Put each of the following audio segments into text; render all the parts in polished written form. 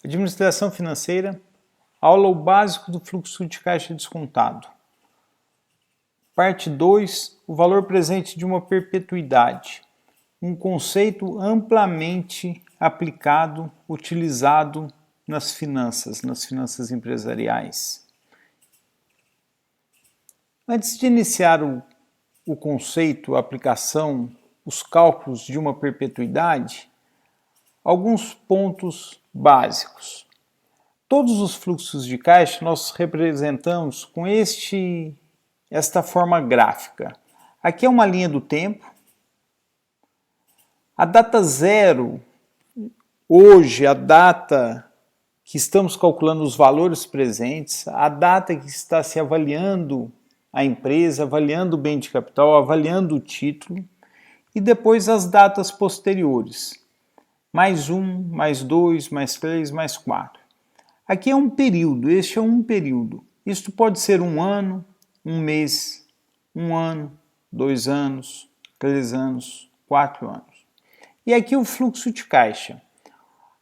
Administração financeira, aula o básico do fluxo de caixa descontado. Parte 2, o valor presente de uma perpetuidade. Um conceito amplamente aplicado, utilizado nas finanças empresariais. Antes de iniciar o conceito, a aplicação, os cálculos de uma perpetuidade, alguns pontos básicos. Todos os fluxos de caixa nós representamos com esta forma gráfica. Aqui é uma linha do tempo. A data zero, hoje, a data que estamos calculando os valores presentes, a data que está se avaliando a empresa, avaliando o bem de capital, avaliando o título, e depois as datas posteriores. Mais 1, mais 2, mais 3, mais 4. Aqui é um período, este é um período. Isto pode ser um ano, um mês, um ano, 2 anos, 3 anos, 4 anos. E aqui o fluxo de caixa.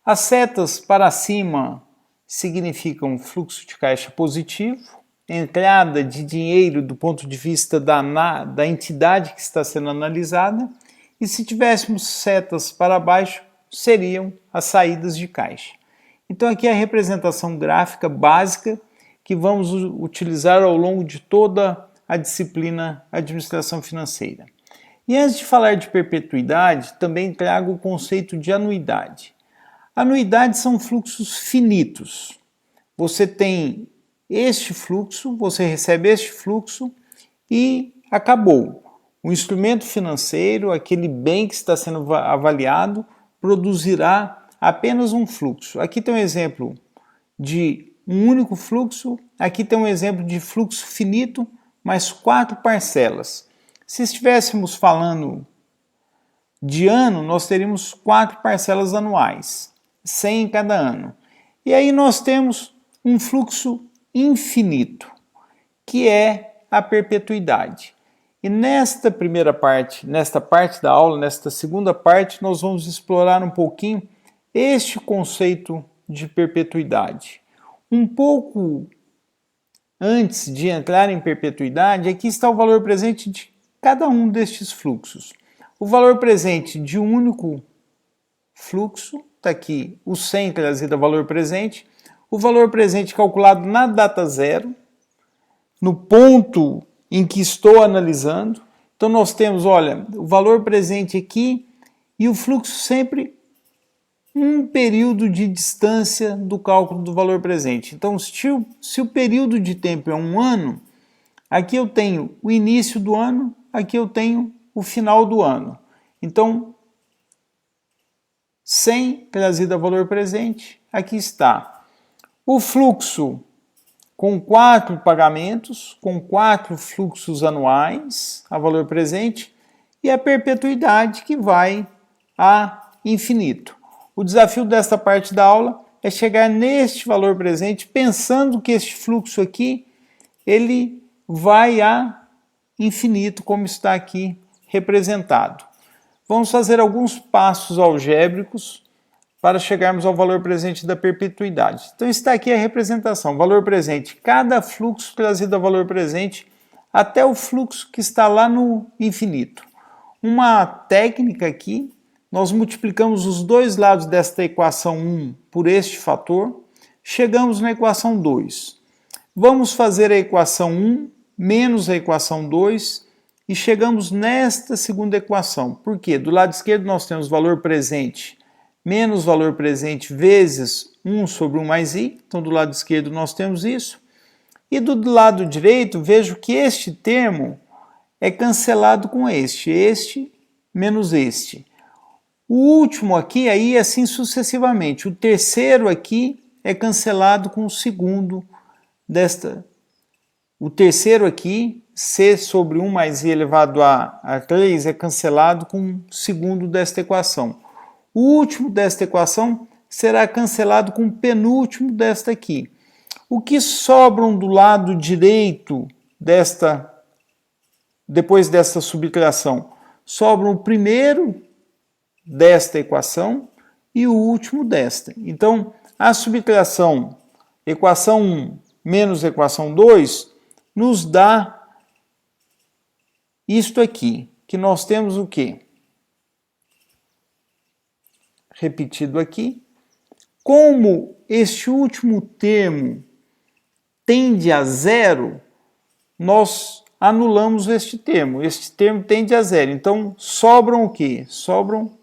As setas para cima significam fluxo de caixa positivo, entrada de dinheiro do ponto de vista da entidade que está sendo analisada, e se tivéssemos setas para baixo, seriam as saídas de caixa. Então aqui é a representação gráfica básica que vamos utilizar ao longo de toda a disciplina Administração Financeira. E antes de falar de perpetuidade, também trago o conceito de anuidade. Anuidades são fluxos finitos. Você tem este fluxo, você recebe este fluxo e acabou. O instrumento financeiro, aquele bem que está sendo avaliado, produzirá apenas um fluxo. Aqui tem um exemplo de um único fluxo, aqui tem um exemplo de fluxo finito, mais 4 parcelas. Se estivéssemos falando de ano, nós teríamos 4 parcelas anuais, 100 em cada ano. E aí nós temos um fluxo infinito, que é a perpetuidade. E nesta primeira parte, nesta parte da aula, nesta segunda parte, nós vamos explorar um pouquinho este conceito de perpetuidade. Um pouco antes de entrar em perpetuidade, aqui está o valor presente de cada um destes fluxos. O valor presente de um único fluxo, está aqui o 100 trazido a valor presente, o valor presente calculado na data zero, no ponto em que estou analisando. Então nós temos, olha, o valor presente aqui e o fluxo sempre um período de distância do cálculo do valor presente. Então se o período de tempo é um ano, aqui eu tenho o início do ano, aqui eu tenho o final do ano. Então 100 trazido a valor presente, aqui está. O fluxo com 4 pagamentos, com 4 fluxos anuais a valor presente, e a perpetuidade que vai a infinito. O desafio desta parte da aula é chegar neste valor presente pensando que este fluxo aqui, ele vai a infinito, como está aqui representado. Vamos fazer alguns passos algébricos para chegarmos ao valor presente da perpetuidade. Então está aqui a representação, valor presente, cada fluxo trazido a valor presente até o fluxo que está lá no infinito. Uma técnica aqui, nós multiplicamos os dois lados desta equação 1 por este fator, chegamos na equação 2. Vamos fazer a equação 1 menos a equação 2 e chegamos nesta segunda equação. Por quê? Do lado esquerdo nós temos valor presente menos valor presente vezes 1 sobre 1 mais i. Então, do lado esquerdo nós temos isso. E do lado direito, vejo que este termo é cancelado com este menos este. O último aqui, aí assim sucessivamente. O terceiro aqui é cancelado com o segundo desta. O terceiro aqui, c sobre 1 mais i elevado a 3, é cancelado com o segundo desta equação. O último desta equação será cancelado com o penúltimo desta aqui. O que sobram do lado direito depois desta subtração? Sobram o primeiro desta equação e o último desta. Então, a subtração equação 1 menos equação 2 nos dá isto aqui, que nós temos o quê? Repetido aqui. Como este último termo tende a zero, nós anulamos este termo. Este termo tende a zero. Então, sobram o quê? Sobram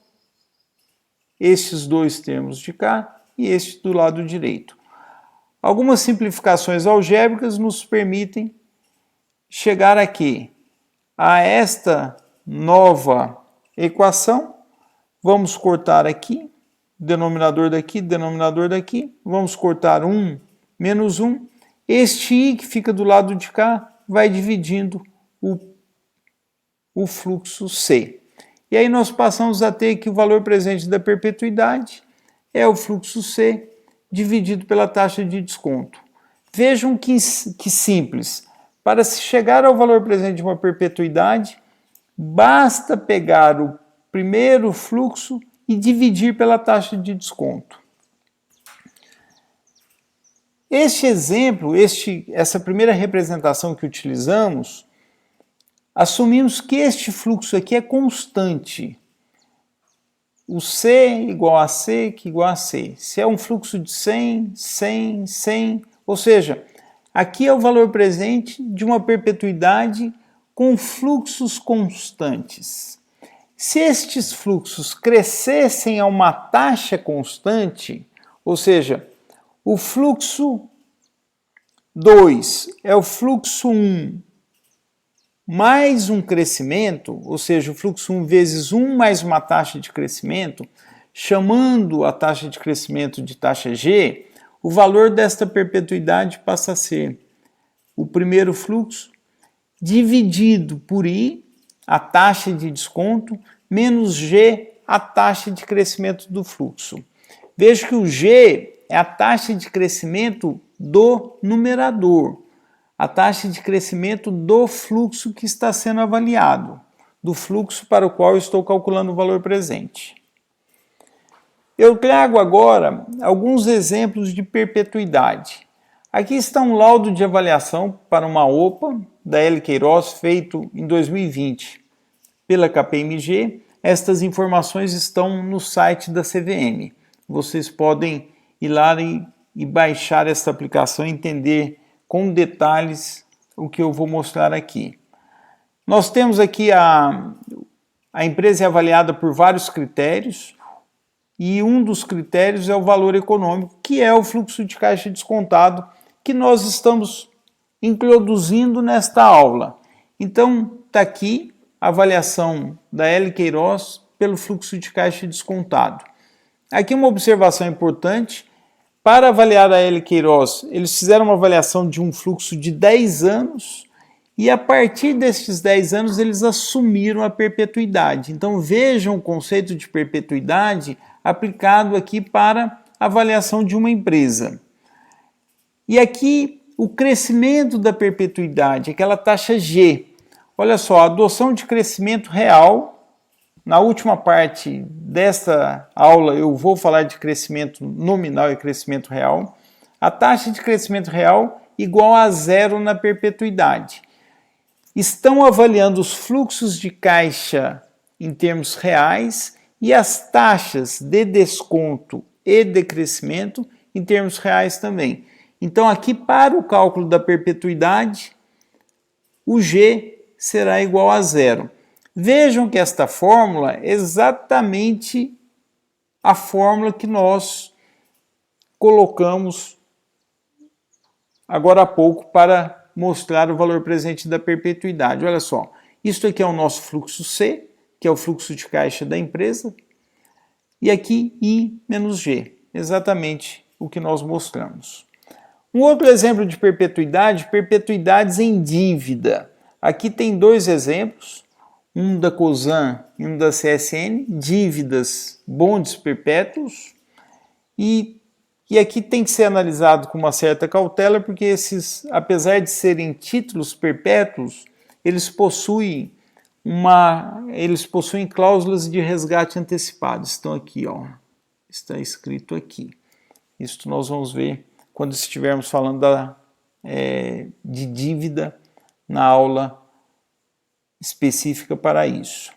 estes dois termos de cá e este do lado direito. Algumas simplificações algébricas nos permitem chegar aqui a esta nova equação. Vamos cortar aqui, denominador daqui, vamos cortar 1 menos 1. Este i que fica do lado de cá vai dividindo o fluxo C. E aí nós passamos a ter que o valor presente da perpetuidade é o fluxo C dividido pela taxa de desconto. Vejam que simples. Para se chegar ao valor presente de uma perpetuidade, basta pegar o primeiro fluxo e dividir pela taxa de desconto. Este exemplo, essa primeira representação que utilizamos, assumimos que este fluxo aqui é constante. O C igual a C, que igual a C. Se é um fluxo de 100, 100, 100, ou seja, aqui é o valor presente de uma perpetuidade com fluxos constantes. Se estes fluxos crescessem a uma taxa constante, ou seja, o fluxo 2 é o fluxo 1 mais um crescimento, ou seja, o fluxo 1 vezes 1 mais uma taxa de crescimento, chamando a taxa de crescimento de taxa G, o valor desta perpetuidade passa a ser o primeiro fluxo dividido por I, a taxa de desconto, menos G, a taxa de crescimento do fluxo. Veja que o G é a taxa de crescimento do numerador, a taxa de crescimento do fluxo que está sendo avaliado, do fluxo para o qual eu estou calculando o valor presente. Eu trago agora alguns exemplos de perpetuidade. Aqui está um laudo de avaliação para uma OPA da L. Queiroz, feito em 2020 pela KPMG. Estas informações estão no site da CVM. Vocês podem ir lá e baixar esta aplicação e entender com detalhes o que eu vou mostrar aqui. Nós temos aqui a empresa é avaliada por vários critérios e um dos critérios é o valor econômico, que é o fluxo de caixa descontado que nós estamos introduzindo nesta aula. Então, está aqui a avaliação da L. Queiroz pelo fluxo de caixa descontado. Aqui uma observação importante. Para avaliar a L. Queiroz, eles fizeram uma avaliação de um fluxo de 10 anos e a partir desses 10 anos eles assumiram a perpetuidade. Então vejam o conceito de perpetuidade aplicado aqui para a avaliação de uma empresa. E aqui o crescimento da perpetuidade, aquela taxa G. Olha só, a adoção de crescimento real. Na última parte desta aula eu vou falar de crescimento nominal e crescimento real. A taxa de crescimento real igual a zero na perpetuidade. Estão avaliando os fluxos de caixa em termos reais e as taxas de desconto e de crescimento em termos reais também. Então aqui para o cálculo da perpetuidade, o G será igual a zero. Vejam que esta fórmula é exatamente a fórmula que nós colocamos agora há pouco para mostrar o valor presente da perpetuidade. Olha só, isto aqui é o nosso fluxo C, que é o fluxo de caixa da empresa, e aqui I menos G, exatamente o que nós mostramos. Um outro exemplo de perpetuidade, perpetuidades em dívida. Aqui tem dois exemplos. Um da COSAN e um da CSN, dívidas, bondes perpétuos, e aqui tem que ser analisado com uma certa cautela, porque esses, apesar de serem títulos perpétuos, eles possuem cláusulas de resgate antecipado. Estão aqui, ó, está escrito aqui. Isso nós vamos ver quando estivermos falando de dívida na aula específica para isso.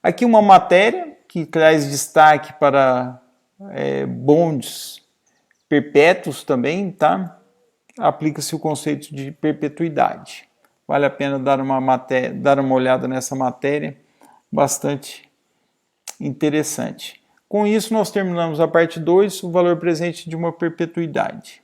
Aqui uma matéria que traz destaque para bonds perpétuos também, tá? Aplica-se o conceito de perpetuidade. Vale a pena dar uma olhada nessa matéria, bastante interessante. Com isso, nós terminamos a parte 2, o valor presente de uma perpetuidade.